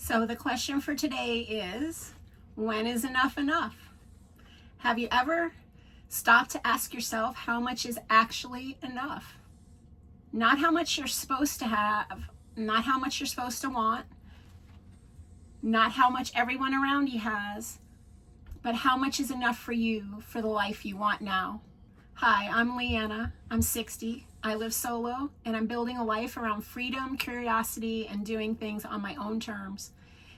So the question for today is, when is enough enough? Have you ever stopped to ask yourself how much is actually enough? Not how much you're supposed to have, not how much you're supposed to want, not how much everyone around you has, but how much is enough for you for the life you want now. Hi, I'm Leanna. I'm 60. I live solo, and I'm building a life around freedom, curiosity, and doing things on my own terms.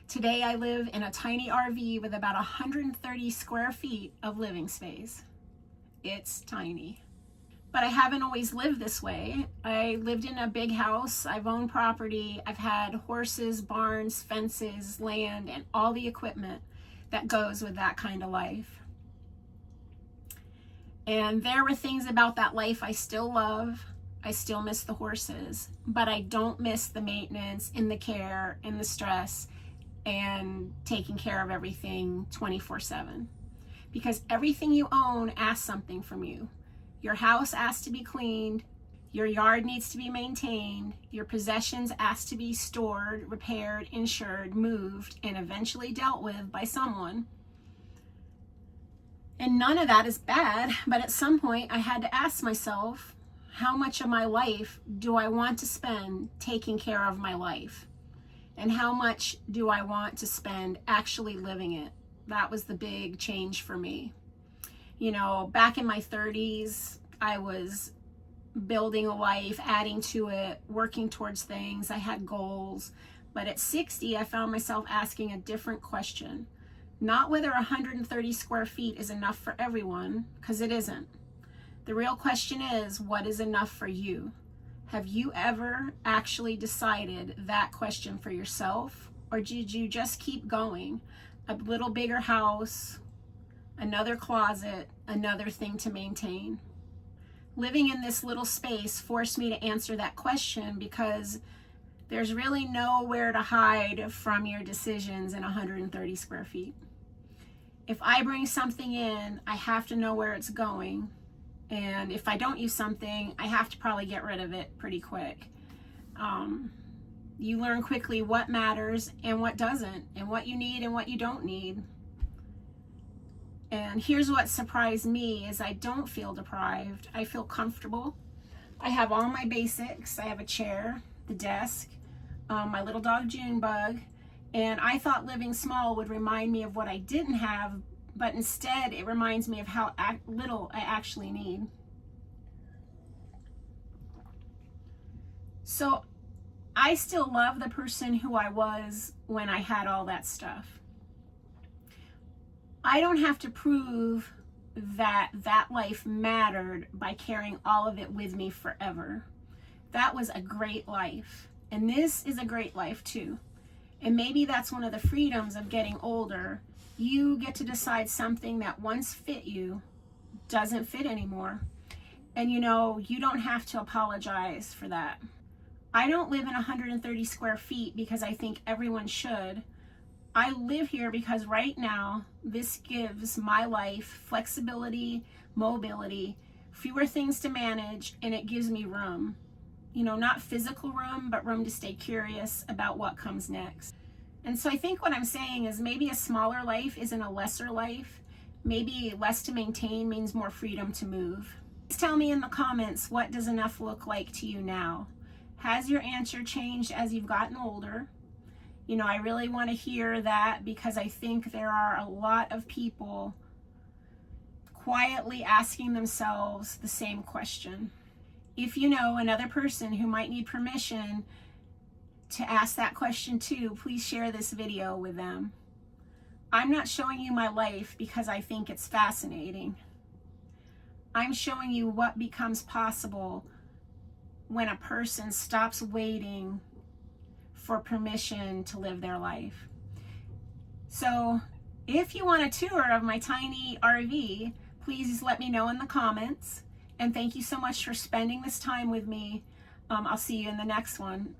Today, I live in a tiny RV with about 130 square feet of living space. It's tiny. But I haven't always lived this way. I lived in a big house. I've owned property. I've had horses, barns, fences, land, and all the equipment that goes with that kind of life. And there were things about that life I still love. I still miss the horses, but I don't miss the maintenance and the care and the stress and taking care of everything 24/7. Because everything you own asks something from you. Your house asks to be cleaned, your yard needs to be maintained, your possessions ask to be stored, repaired, insured, moved, and eventually dealt with by someone. And none of that is bad, but at some point I had to ask myself, how much of my life do I want to spend taking care of my life? And how much do I want to spend actually living it? That was the big change for me. You know, back in my 30s, I was building a life, adding to it, working towards things. I had goals. But at 60, I found myself asking a different question. Not whether 130 square feet is enough for everyone, because it isn't. The real question is, what is enough for you? Have you ever actually decided that question for yourself? Or did you just keep going? A little bigger house, another closet, another thing to maintain. Living in this little space forced me to answer that question because there's really nowhere to hide from your decisions in 130 square feet. If I bring something in, I have to know where it's going. And if I don't use something, I have to probably get rid of it pretty quick. You learn quickly what matters and what doesn't, and what you need and what you don't need. And here's what surprised me is I don't feel deprived. I feel comfortable. I have all my basics. I have a chair, the desk, my little dog Junebug, and I thought living small would remind me of what I didn't have, but instead it reminds me of how little I actually need. So I still love the person who I was when I had all that stuff. I don't have to prove that life mattered by carrying all of it with me forever. That was a great life. And this is a great life too. And maybe that's one of the freedoms of getting older. You get to decide something that once fit you doesn't fit anymore. And you know, you don't have to apologize for that. I don't live in 130 square feet because I think everyone should. I live here because right now, this gives my life flexibility, mobility, fewer things to manage, and it gives me room. You know, not physical room, but room to stay curious about what comes next. And so I think what I'm saying is maybe a smaller life isn't a lesser life. Maybe less to maintain means more freedom to move. Please tell me in the comments, what does enough look like to you now? Has your answer changed as you've gotten older? You know, I really want to hear that because I think there are a lot of people quietly asking themselves the same question. If you know another person who might need permission to ask that question too, please share this video with them. I'm not showing you my life because I think it's fascinating. I'm showing you what becomes possible when a person stops waiting for permission to live their life. So if you want a tour of my tiny RV, please let me know in the comments. And thank you so much for spending this time with me. I'll see you in the next one.